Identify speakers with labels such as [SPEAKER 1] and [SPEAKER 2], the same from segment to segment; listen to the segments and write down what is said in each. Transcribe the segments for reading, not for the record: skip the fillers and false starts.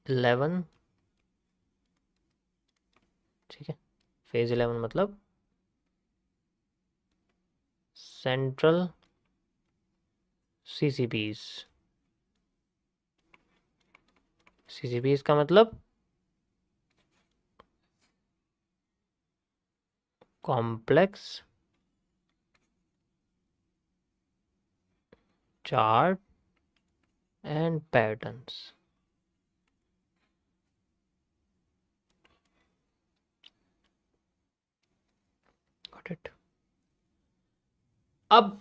[SPEAKER 1] 11, ठीक है। फेज 11 मतलब सेंट्रल सीसीपीज। सीसीपीज का मतलब complex chart and patterns. Got it. अब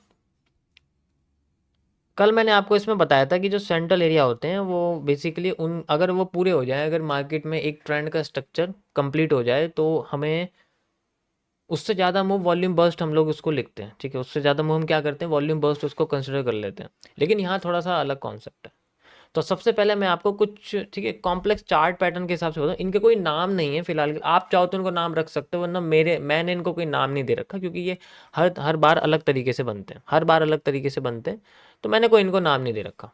[SPEAKER 1] कल मैंने आपको इसमें बताया था कि जो सेंट्रल एरिया होते हैं वो बेसिकली उन अगर वो पूरे हो जाए, अगर मार्केट में एक ट्रेंड का स्ट्रक्चर कंप्लीट हो जाए तो हमें उससे ज़्यादा मूव वॉल्यूम बर्स्ट हम लोग उसको लिखते हैं, ठीक है। उससे ज़्यादा मूव हम क्या करते हैं, वॉल्यूम बर्स्ट उसको कंसिडर कर लेते हैं। लेकिन यहाँ थोड़ा सा अलग कॉन्सेप्ट है। तो सबसे पहले मैं आपको कुछ, ठीक है, कॉम्प्लेक्स चार्ट पैटर्न के हिसाब से बताऊँ। इनके कोई नाम नहीं है फिलहाल, आप चाहो तो इनको नाम रख सकते हो, वरना मैंने इनको कोई नाम नहीं दे रखा, क्योंकि ये हर बार अलग तरीके से बनते हैं, हर बार अलग तरीके से बनते हैं, तो मैंने कोई इनको नाम नहीं दे रखा।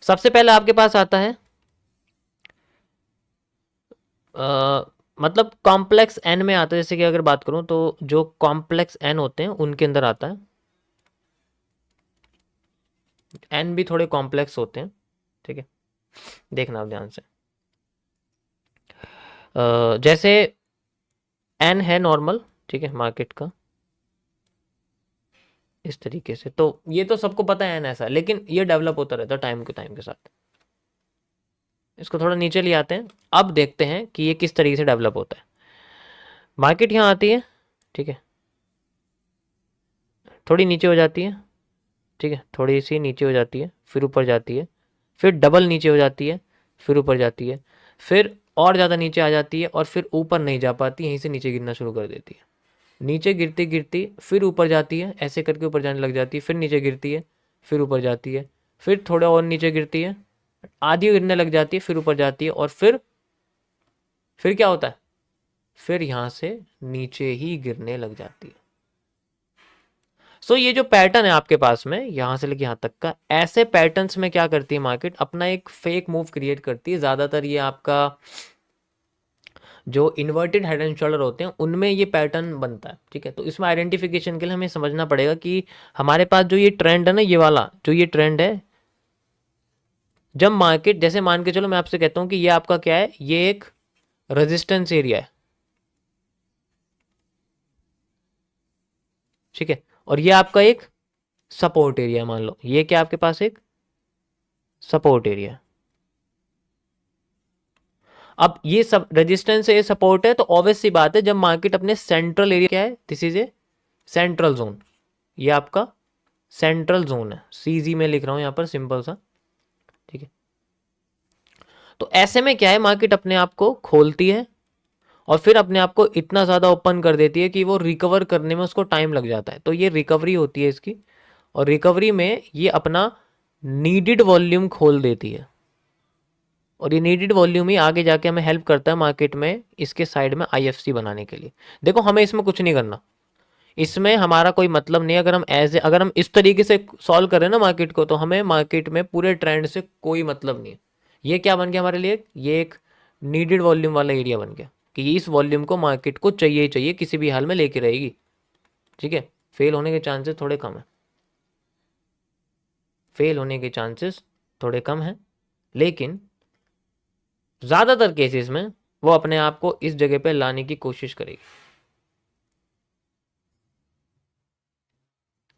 [SPEAKER 1] सबसे पहले आपके पास आता है मतलब कॉम्प्लेक्स एन में आता है। जैसे कि अगर बात करूं तो जो कॉम्प्लेक्स एन होते हैं उनके अंदर आता है। एन भी थोड़े कॉम्प्लेक्स होते हैं, ठीक है, देखना आप ध्यान से। जैसे एन है नॉर्मल, ठीक है, मार्केट का इस तरीके से, तो ये तो सबको पता है एन ऐसा, लेकिन ये डेवलप होता रहता है टाइम के साथ। इसको थोड़ा नीचे ले आते हैं, अब देखते हैं कि ये किस तरीके से डेवलप होता है। मार्केट यहाँ आती है, ठीक है, थोड़ी नीचे हो जाती है, ठीक है, थोड़ी सी नीचे हो जाती है, फिर ऊपर जाती है, फिर डबल नीचे हो जाती है, फिर ऊपर जाती है, फिर और ज़्यादा नीचे आ जाती है, और फिर ऊपर नहीं जा पाती, यहीं से नीचे गिरना शुरू कर देती है। नीचे गिरती गिरती फिर ऊपर जाती है, ऐसे करके ऊपर जाने लग जाती है, फिर नीचे गिरती है, फिर ऊपर जाती है, फिर थोड़ा और नीचे गिरती है, आधी गिरने लग जाती है, फिर ऊपर जाती है, और फिर क्या होता है, फिर यहाँ से नीचे ही गिरने लग जाती है। सो ये जो पैटर्न है आपके पास में यहां से लेके यहां तक का, ऐसे पैटर्न्स में क्या करती है मार्केट, अपना एक फेक मूव क्रिएट करती है। ज्यादातर ये आपका जो इन्वर्टेड हेड एंड शोल्डर होते हैं उनमें ये पैटर्न बनता है, ठीक है। तो इसमें आइडेंटिफिकेशन के लिए हमें समझना पड़ेगा कि हमारे पास जो ये ट्रेंड है ना, ये वाला जो ये ट्रेंड है, जब मार्केट, जैसे मान के चलो मैं आपसे कहता हूं कि ये आपका क्या है, ये एक रेजिस्टेंस एरिया है, ठीक है, और ये आपका एक सपोर्ट एरिया, मान लो ये क्या आपके पास एक सपोर्ट एरिया। अब ये सब रेजिस्टेंस है, ये सपोर्ट है, तो ऑब्वियस सी बात है जब मार्केट अपने सेंट्रल एरिया, क्या है, this is a central zone, ये आपका सेंट्रल जोन है, सीजी में लिख रहा हूं यहां पर सिंपल सा, ठीक है। तो ऐसे में क्या है, मार्केट अपने आप को खोलती है और फिर अपने आप को इतना ज़्यादा ओपन कर देती है कि वो रिकवर करने में उसको टाइम लग जाता है। तो ये रिकवरी होती है इसकी, और रिकवरी में ये अपना नीडेड वॉल्यूम खोल देती है, और ये नीडेड वॉल्यूम ही आगे जाके हमें हेल्प करता है मार्केट में इसके साइड में आईएफसी बनाने के लिए। देखो हमें इसमें कुछ नहीं करना, इसमें हमारा कोई मतलब नहीं। अगर हम इस तरीके से सॉल्व करें ना मार्केट को, तो हमें मार्केट में पूरे ट्रेंड से कोई मतलब नहीं है। ये क्या बन गया हमारे लिए, ये एक नीडेड वॉल्यूम वाला एरिया बन गया कि इस वॉल्यूम को मार्केट को चाहिए ही चाहिए, किसी भी हाल में लेके रहेगी, ठीक है। फेल होने के चांसेस थोड़े कम है, फेल होने के चांसेस थोड़े कम हैं, लेकिन ज़्यादातर केसेस में वो अपने आप को इस जगह पे लाने की कोशिश करेगी।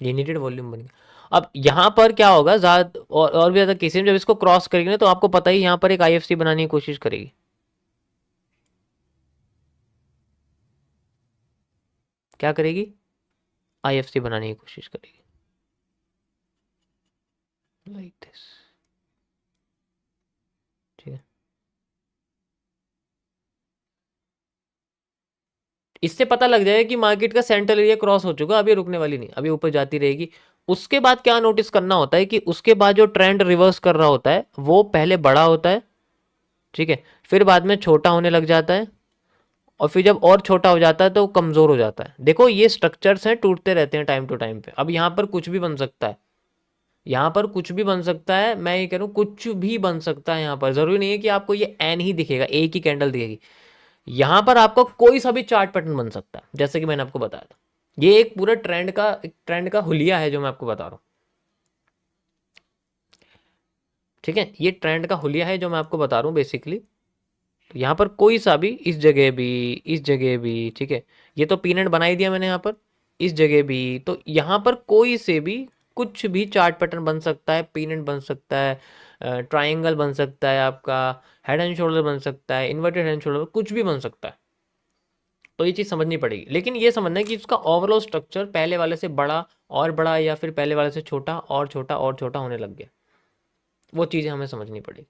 [SPEAKER 1] ये नीडेड वॉल्यूम बन गया। अब यहाँ पर क्या होगा, ज़्यादा और भी ज़्यादा केसेस में जब इसको क्रॉस करेगी ना, तो आपको पता ही यहाँ पर एक आईएफसी बनाने की कोशिश करेगी। क्या करेगी, आईएफसी बनाने की कोशिश करेगी, लाइक दिस, ठीक है। इससे पता लग जाएगा कि मार्केट का सेंट्रल एरिया क्रॉस हो चुका, अभी रुकने वाली नहीं, अभी ऊपर जाती रहेगी। उसके बाद क्या नोटिस करना होता है कि उसके बाद जो ट्रेंड रिवर्स कर रहा होता है वो पहले बड़ा होता है, ठीक है, फिर बाद में छोटा होने लग जाता है, और फिर जब और छोटा हो जाता है तो कमजोर हो जाता है। देखो ये स्ट्रक्चर्स हैं, टूटते रहते हैं टाइम टू टाइम पे। अब यहाँ पर कुछ भी बन सकता है, यहाँ पर कुछ भी बन सकता है, मैं ये कह रहा हूँ कुछ भी बन सकता है। यहाँ पर जरूरी नहीं है कि आपको ये एन ही दिखेगा, एक ही कैंडल दिखेगी। यहाँ पर आपको कोई सा भी चार्ट पैटर्न बन सकता है, जैसे कि मैंने आपको बताया था। ये एक पूरा ट्रेंड का हुलिया है जो मैं आपको बता रहा हूँ। ठीक है, ये ट्रेंड का हुलिया है जो मैं आपको बता रहा हूँ बेसिकली। तो यहाँ पर कोई सा भी, इस जगह भी, इस जगह भी, ठीक है, ये तो पीनट बना ही दिया मैंने यहाँ पर, इस जगह भी, तो यहाँ पर कोई से भी कुछ भी चार्ट पैटर्न बन सकता है। पीनट बन सकता है, ट्राइंगल बन सकता है, आपका हेड एंड शोल्डर बन सकता है, इन्वर्टेड हेड एंड शोल्डर, कुछ भी बन सकता है। तो ये चीज़ समझनी पड़ेगी, लेकिन ये समझना है कि उसका ओवरऑल स्ट्रक्चर पहले वाले से बड़ा और बड़ा, या फिर पहले वाले से छोटा और छोटा और छोटा होने लग गया, वो चीज़ें हमें समझनी पड़ेगी।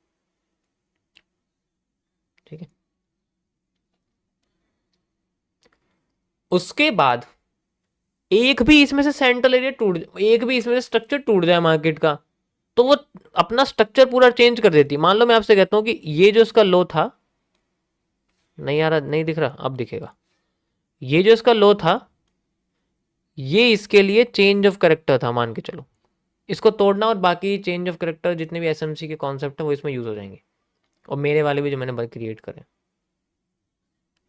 [SPEAKER 1] ठीक है, उसके बाद एक भी इसमें से सेंट्रल एरिया टूट, एक भी इसमें से स्ट्रक्चर टूट जाए मार्केट का, तो वो अपना स्ट्रक्चर पूरा चेंज कर देती है। मान लो मैं आपसे कहता हूँ कि ये जो इसका लो था, नहीं आ रहा, नहीं दिख रहा, अब दिखेगा। ये जो इसका लो था, ये इसके लिए चेंज ऑफ करेक्टर था, मान के चलो। इसको तोड़ना और बाकी चेंज ऑफ करेक्टर जितने भी एसएमसी के कॉन्सेप्ट हैं वो इसमें यूज हो जाएंगे, और मेरे वाले भी जो मैंने क्रिएट करे।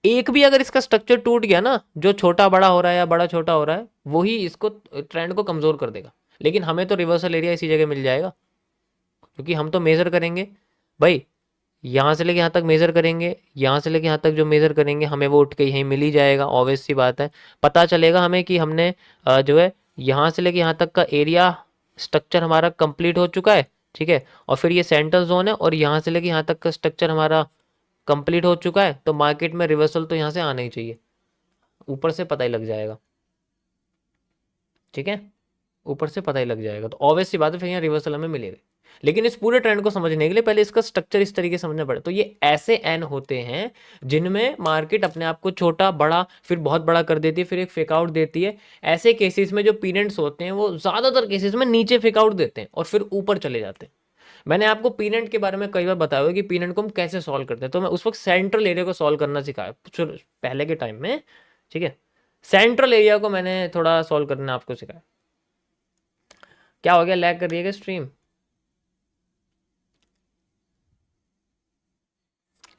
[SPEAKER 1] एक भी अगर इसका स्ट्रक्चर टूट गया ना, जो छोटा बड़ा हो रहा है या बड़ा छोटा हो रहा है, वही इसको ट्रेंड को कमजोर कर देगा। लेकिन हमें तो रिवर्सल एरिया इसी जगह मिल जाएगा, क्योंकि हम तो मेजर करेंगे भाई, यहाँ से लेके यहाँ तक मेजर करेंगे, यहाँ से लेके यहाँ तक जो मेजर करेंगे हमें वो उठ के यहीं मिल ही जाएगा। ऑब्वियस सी बात है, पता चलेगा हमें कि हमने जो है यहाँ से लेके यहाँ तक का एरिया स्ट्रक्चर हमारा कंप्लीट हो चुका है। ठीक है, और फिर ये सेंट्रल जोन है, और यहाँ से लेके यहाँ तक का स्ट्रक्चर हमारा कंप्लीट हो चुका है, तो मार्केट में रिवर्सल तो यहाँ से आना ही चाहिए, ऊपर से पता ही लग जाएगा। ठीक है, ऊपर से पता ही लग जाएगा, तो ऑब्वियस सी बात है फिर यहाँ रिवर्सल हमें मिलेगा। लेकिन इस पूरे ट्रेंड को समझने के लिए पहले इसका स्ट्रक्चर इस तरीके से समझना पड़े। तो ये ऐसे एन होते हैं जिनमें मार्केट अपने आप को छोटा बड़ा फिर बहुत बड़ा कर देती है, फिर एक फेक आउट देती है। ऐसे केसेस में जो पीनेंट्स होते हैं वो ज्यादातर केसेस में नीचे फेक आउट देते हैं और फिर ऊपर चले जाते हैं। मैंने आपको पीनेंट के बारे में कई बार बताया कि पीनेंट को हम कैसे सॉल्व करते हैं, तो मैं उस वक्त सेंट्रल एरिया को सॉल्व करना सिखाया पहले के टाइम में। ठीक है, सेंट्रल एरिया को मैंने थोड़ा सॉल्व करना आपको सिखाया। क्या हो गया, लैग कर रही है क्या स्ट्रीम?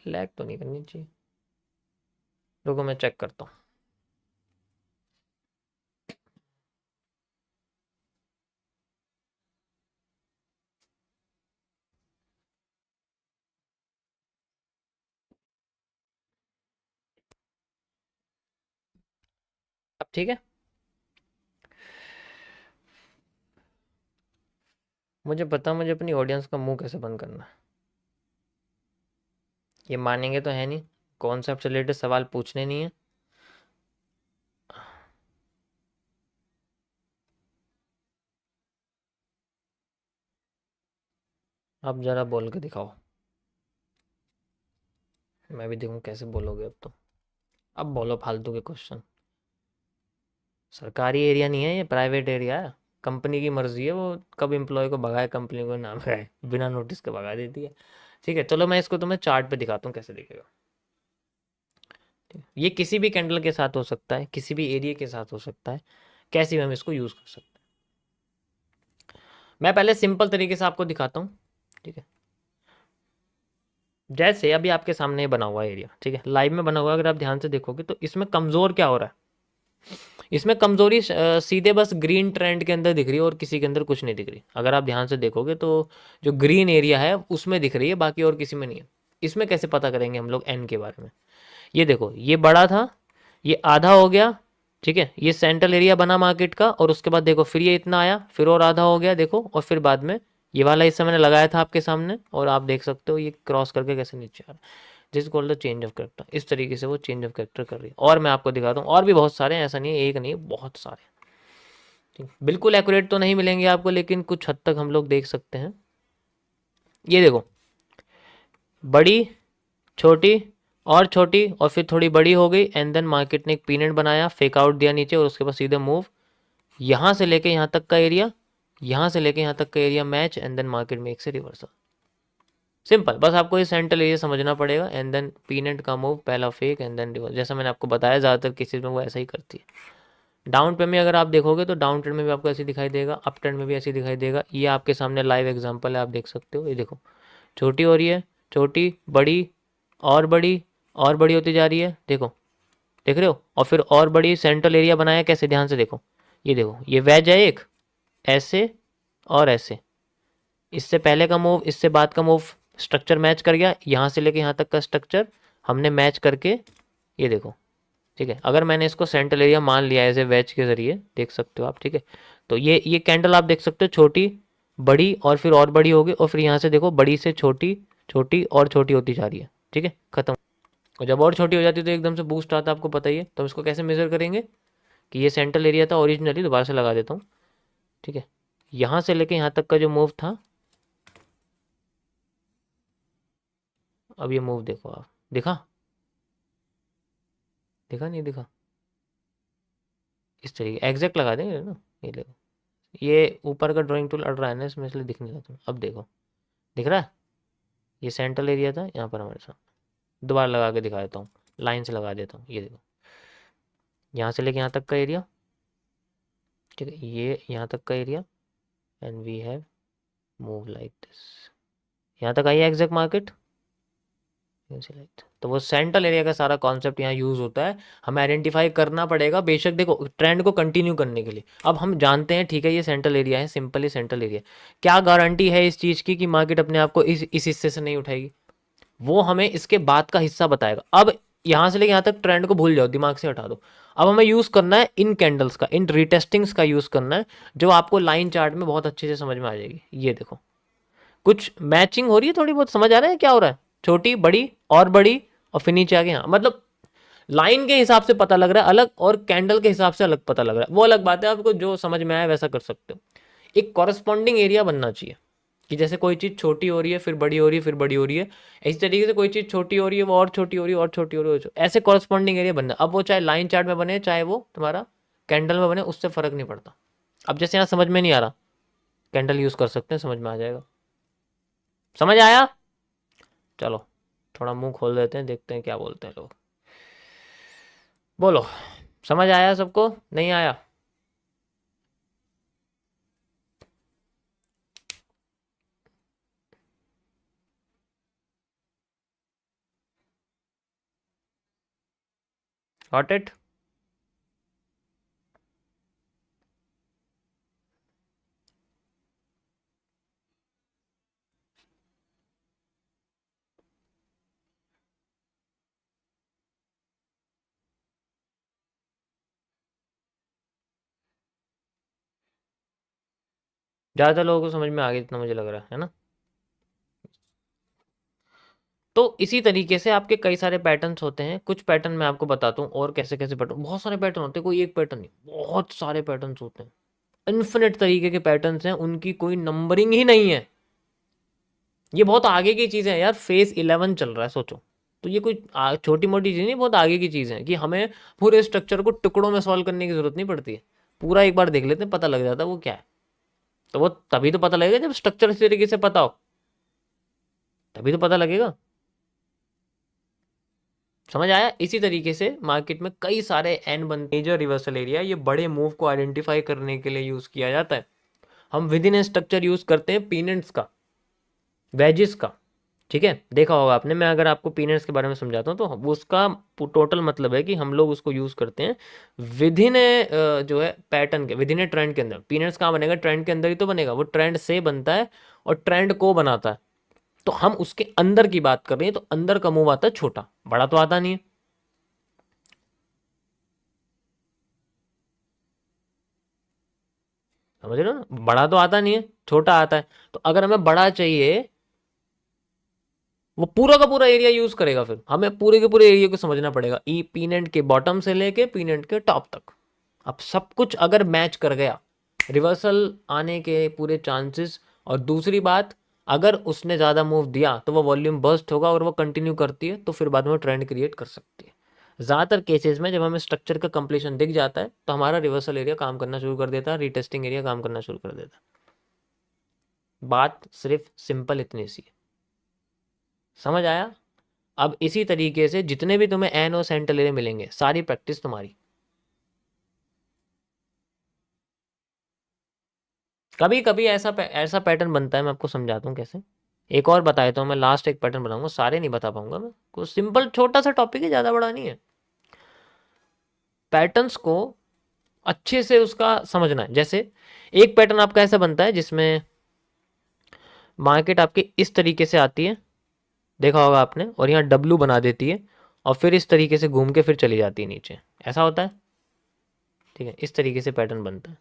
[SPEAKER 1] लैग तो नहीं करनी चाहिए, रुको मैं चेक करता हूँ। अब ठीक है, मुझे पता, मुझे अपनी ऑडियंस का मुंह कैसे बंद करना है। ये मानेंगे तो है नहीं, कॉन्सेप्ट से रिलेटेड सवाल पूछने नहीं है। अब जरा बोल के दिखाओ, मैं भी देखूं कैसे बोलोगे। अब बोलो फालतू के क्वेश्चन। सरकारी एरिया नहीं है ये, प्राइवेट एरिया है। कंपनी की मर्जी है वो कब एम्प्लॉय को भगाए, कंपनी को ना भगाए, बिना नोटिस के भगा देती है। ठीक है, चलो मैं इसको तुम्हें चार्ट पे दिखाता हूँ कैसे दिखेगा। ये किसी भी कैंडल के साथ हो सकता है, किसी भी एरिया के साथ हो सकता है, कैसे भी हम इसको यूज कर सकते हैं। मैं पहले सिंपल तरीके से आपको दिखाता हूँ। ठीक है, जैसे अभी आपके सामने बना हुआ एरिया, ठीक है, लाइव में बना हुआ, अगर आप ध्यान से देखोगे तो इसमें कमजोर क्या हो रहा है, इसमें कमजोरी सीधे बस ग्रीन ट्रेंड के अंदर दिख रही है और किसी के अंदर कुछ नहीं दिख रही। अगर आप ध्यान से देखोगे तो जो ग्रीन एरिया है उसमें दिख रही है, बाकी और किसी में नहीं है। इसमें कैसे पता करेंगे हम लोग एन के बारे में? ये देखो, ये बड़ा था, ये आधा हो गया, ठीक है, ये सेंट्रल एरिया बना मार्केट का, और उसके बाद देखो फिर ये इतना आया, फिर और आधा हो गया देखो, और फिर बाद में ये वाला हिस्सा मैंने लगाया था आपके सामने, और आप देख सकते हो ये क्रॉस करके कैसे नीचे आ रहा है। जिस called the change of character, इस तरीके से वो चेंज ऑफ कैरेक्टर कर रही है। और मैं आपको दिखाता हूँ, और भी बहुत सारे हैं, ऐसा नहीं है, एक नहीं बहुत सारे। ठीक, बिल्कुल एक्यूरेट तो नहीं मिलेंगे आपको, लेकिन कुछ हद तक हम लोग देख सकते हैं। ये देखो, बड़ी, छोटी और छोटी, और फिर थोड़ी बड़ी हो गई, एंड देन मार्केट ने एक पीनट बनाया, फेक आउट दिया नीचे, और उसके बाद सीधे मूव, यहाँ से लेके यहाँ तक का एरिया, यहाँ से लेके यहाँ तक का area match, and then market में एक से रिवर्सल। सिंपल, बस आपको ये सेंट्रल एरिया समझना पड़ेगा, एंड देन पीनट का मूव, पहला फेक एंड देन रिवर्स, जैसा मैंने आपको बताया ज़्यादातर केसेस में वो ऐसा ही करती है। डाउन पे में अगर आप देखोगे तो डाउन ट्रेंड में भी आपको ऐसे दिखाई देगा, अप ट्रेंड में भी ऐसे दिखाई देगा। ये आपके सामने लाइव एग्जांपल है, आप देख सकते हो। ये देखो छोटी हो रही है, छोटी, बड़ी, और बड़ी, और बड़ी होती जा रही है, देखो, देख रहे हो। और फिर और बड़ी सेंट्रल एरिया बनाया कैसे, ध्यान से देखो। ये देखो, ये वेज है एक, ऐसे और ऐसे। इससे पहले का मूव, इससे बाद का मूव, स्ट्रक्चर मैच कर गया। यहाँ से लेके यहाँ तक का स्ट्रक्चर हमने मैच करके, ये देखो, ठीक है। अगर मैंने इसको सेंट्रल एरिया मान लिया एज ए वेज के जरिए, देख सकते हो आप, ठीक है। तो ये कैंडल आप देख सकते हो, छोटी, बड़ी, और फिर और बड़ी होगी, और फिर यहाँ से देखो बड़ी से छोटी, छोटी और छोटी होती जा रही है, ठीक है, खत्म। और जब और छोटी हो जाती है तो एकदम से बूस्ट आता है, आपको पता ही है। तो हम इसको कैसे मेजर करेंगे कि ये सेंट्रल एरिया था ओरिजिनली, दोबारा से लगा देता हूँ, ठीक है। यहाँ से लेके यहाँ तक का जो मूव था, अब ये मूव देखो आप, दिखा, दिखा नहीं दिखा, इस तरीके एग्जैक्ट लगा देंगे ना। ये देखो, ये ऊपर का ड्राइंग टूल अड़ रहा है ना इसमें, इसलिए दिख नहीं रहा था। अब देखो, दिख रहा है, ये सेंट्रल एरिया था यहाँ पर हमारे साथ। दोबारा लगा के दिखा देता हूँ, लाइन से लगा देता हूँ। ये देखो, यहाँ से लेके यहाँ तक का एरिया, ठीक है, ये यहाँ तक का area, and we have move like this. यहाँ तक आई है एग्जैक्ट मार्केट, तो वो सेंट्रल एरिया का सारा कॉन्सेप्ट यहाँ यूज होता है। हमें आइडेंटिफाई करना पड़ेगा, बेशक देखो ट्रेंड को कंटिन्यू करने के लिए। अब हम जानते हैं, ठीक है, ये सेंट्रल एरिया है, सिंपली सेंट्रल एरिया। क्या गारंटी है इस चीज़ की कि मार्केट अपने आप को इस हिस्से से नहीं उठाएगी? वो हमें इसके बाद का हिस्सा बताएगा। अब यहाँ से लेके यहाँ तक ट्रेंड को भूल जाओ, दिमाग से हटा दो। अब हमें यूज़ करना है इन कैंडल्स का, इन रिटेस्टिंग्स का यूज़ करना है, जो आपको लाइन चार्ट में बहुत अच्छे से समझ में आ जाएगी। ये देखो, कुछ मैचिंग हो रही है, थोड़ी बहुत समझ आ रहा है क्या हो रहा है, छोटी, बड़ी, और बड़ी, और फिर नीचे आगे। हाँ, मतलब लाइन के हिसाब से पता लग रहा है अलग, और कैंडल के हिसाब से अलग पता लग रहा है, वो अलग बात है। आपको जो समझ में आया वैसा कर सकते हो। एक कॉरस्पॉन्डिंग एरिया बनना चाहिए कि जैसे कोई चीज़ छोटी हो रही है, फिर बड़ी हो रही है, फिर बड़ी हो रही है, इसी तरीके से कोई चीज़ छोटी हो रही है, वो और छोटी हो रही है, और छोटी हो रही है, ऐसे कॉरस्पॉन्डिंग एरिया बनना। अब वो चाहे लाइन चार्ट में बने, चाहे वो तुम्हारा कैंडल में बने, उससे फर्क नहीं पड़ता। अब जैसे यहाँ समझ में नहीं आ रहा, कैंडल यूज़ कर सकते हैं, समझ में आ जाएगा। समझ आया? चलो थोड़ा मुंह खोल देते हैं, देखते हैं क्या बोलते हैं लोग। बोलो, समझ आया सबको, नहीं आया? Got it? ज़्यादा लोगों को समझ में आ गया जितना मुझे लग रहा है ना। तो इसी तरीके से आपके कई सारे पैटर्न्स होते हैं। कुछ पैटर्न मैं आपको बताता हूँ, और कैसे कैसे पैटर्न, बहुत सारे पैटर्न होते हैं, कोई एक पैटर्न नहीं, बहुत सारे पैटर्न्स होते हैं। इन्फिनिट तरीके के पैटर्न्स हैं, उनकी कोई नंबरिंग ही नहीं है। ये बहुत आगे की चीज़ है यार, फेज 11 चल रहा है, सोचो। तो ये कोई छोटी मोटी चीज़ नहीं, बहुत आगे की चीज़ है कि हमें पूरे स्ट्रक्चर को टुकड़ों में सॉल्व करने की जरूरत नहीं पड़ती है। पूरा एक बार देख लेते हैं, पता लग जाता है वो क्या है। तो वो तभी तो पता लगेगा जब स्ट्रक्चर इस तरीके से पता हो, तभी तो पता लगेगा। समझ आया? इसी तरीके से मार्केट में कई सारे एन बनते हैं। मेजर रिवर्सल एरिया, ये बड़े मूव को आइडेंटिफाई करने के लिए यूज किया जाता है। हम with in A structure use करते हैं पीनेट्स का, वेजिस का, ठीक है, देखा होगा आपने। मैं अगर आपको पीनेट्स के बारे में समझाता हूँ तो उसका टोटल मतलब है कि हम लोग उसको यूज करते हैं विद इन ए जो है पैटर्न के, विद इन ए ट्रेंड के अंदर। पीनेट्स कहाँ बनेगा? ट्रेंड के अंदर ही तो बनेगा, वो ट्रेंड से बनता है और ट्रेंड को बनाता है। तो हम उसके अंदर की बात कर रहे हैं, तो अंदर का मूव आता है छोटा, बड़ा तो आता नहीं है। समझ रहे हो ना? बड़ा तो आता नहीं है, छोटा आता है। तो अगर हमें बड़ा चाहिए, वो पूरा का पूरा एरिया यूज करेगा, फिर हमें पूरे के पूरे एरिया को समझना पड़ेगा, ई पीनेंट के बॉटम से लेके पीनेंट के टॉप तक। अब सब कुछ अगर मैच कर गया, रिवर्सल आने के पूरे चांसेस। और दूसरी बात, अगर उसने ज़्यादा मूव दिया तो वो वॉल्यूम बर्स्ट होगा, और वो कंटिन्यू करती है तो फिर बाद में ट्रेंड क्रिएट कर सकती है। ज़्यादातर केसेस में जब हमें स्ट्रक्चर का कंप्लीशन दिख जाता है तो हमारा रिवर्सल एरिया काम करना शुरू कर देता है, रीटेस्टिंग एरिया काम करना शुरू कर देता है। बात सिर्फ सिंपल इतनी सी है। समझ आया? अब इसी तरीके से जितने भी तुम्हें एन और सेंट्रल एरिया मिलेंगे, सारी प्रैक्टिस तुम्हारी। कभी कभी ऐसा पैटर्न बनता है, मैं आपको समझाता हूँ कैसे। एक और बता देता हूँ मैं, लास्ट एक पैटर्न बताऊंगा, सारे नहीं बता पाऊंगा मैं, कुछ सिंपल छोटा सा टॉपिक है, ज़्यादा बड़ा नहीं है। पैटर्न्स को अच्छे से उसका समझना है। जैसे एक पैटर्न आपका ऐसा बनता है जिसमें मार्केट आपकी इस तरीके से आती है, देखा होगा आपने, और यहाँ डब्लू बना देती है और फिर इस तरीके से घूम के फिर चली जाती है नीचे, ऐसा होता है, ठीक है। इस तरीके से पैटर्न बनता है।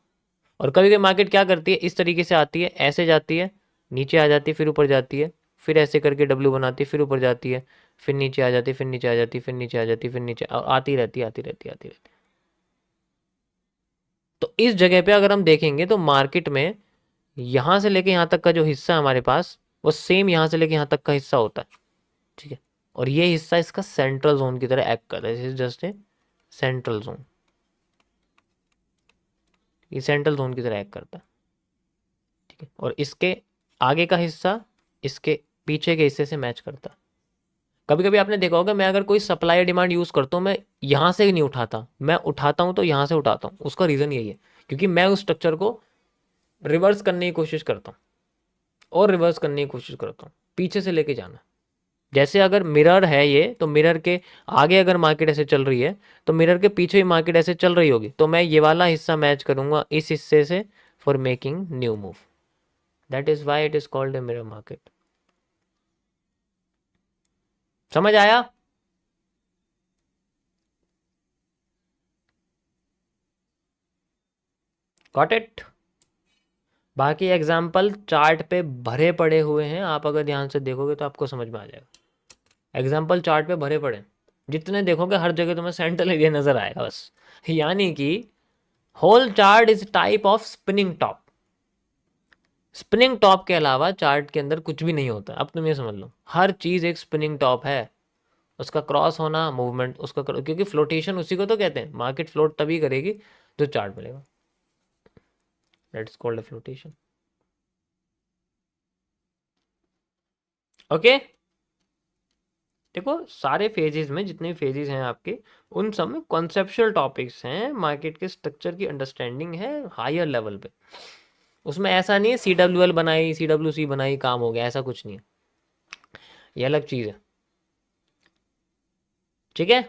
[SPEAKER 1] और कभी कभी मार्केट क्या करती है, इस तरीके से आती है, ऐसे जाती है, नीचे आ जाती है, फिर ऊपर जाती है, फिर ऐसे करके डब्लू बनाती है, फिर ऊपर जाती है, फिर नीचे आ जाती है, फिर नीचे आ जाती है, फिर नीचे आ जाती है, फिर नीचे आती रहती है, आती रहती है, आती रहती है। तो इस जगह पे अगर हम देखेंगे तो मार्केट में यहाँ से लेके यहाँ तक का जो हिस्सा है हमारे पास, वो सेम यहाँ से लेके यहाँ तक का हिस्सा होता है, ठीक है। और ये हिस्सा इसका सेंट्रल जोन की तरह एक्ट करता है, this is just a central zone, ये सेंट्रल जोन की तरह एक्ट करता है, ठीक है। और इसके आगे का हिस्सा इसके पीछे के हिस्से से मैच करता है। कभी कभी आपने देखा होगा, मैं अगर कोई सप्लाई डिमांड यूज करता हूँ, मैं यहाँ से नहीं उठाता, मैं उठाता हूँ तो यहाँ से उठाता हूँ। उसका रीजन यही है, क्योंकि मैं उस स्ट्रक्चर को रिवर्स करने की कोशिश करता हूँ, और रिवर्स करने की कोशिश करता हूँ, पीछे से लेके जाना। जैसे अगर मिरर है ये, तो मिरर के आगे अगर मार्केट ऐसे चल रही है, तो मिरर के पीछे ही मार्केट ऐसे चल रही होगी, तो मैं ये वाला हिस्सा मैच करूंगा इस हिस्से से for making new move. That is why it is called a mirror market. समझ आया? Got it? बाकी एग्जाम्पल चार्ट पे भरे पड़े हुए हैं, आप अगर ध्यान से देखोगे तो आपको समझ में आ जाएगा। एग्जाम्पल चार्ट पे भरे पड़े, जितने देखोगे हर जगह तुम्हें सेंट्रल एरिया नजर आएगा बस। यानी कि whole chart is type of spinning top. Spinning top के अलावा चार्ट के अंदर कुछ भी नहीं होता। अब तुम ये समझ लो, हर चीज एक स्पिनिंग टॉप है। उसका क्रॉस होना, मूवमेंट उसका क्योंकि फ्लोटेशन उसी को तो कहते हैं। मार्केट फ्लोट तभी करेगी जो चार्ट मिलेगा, that is called a flotation. Okay, देखो सारे फेजेस में जितने फेजेस हैं आपके, उन सब में कॉन्सेप्चुअल टॉपिक्स हैं, मार्केट के स्ट्रक्चर की अंडरस्टैंडिंग है हायर लेवल पे। उसमें ऐसा नहीं है CWL बनाई, CWC बनाई, काम हो गया, ऐसा कुछ नहीं है, ये अलग चीज़ है, ठीक है।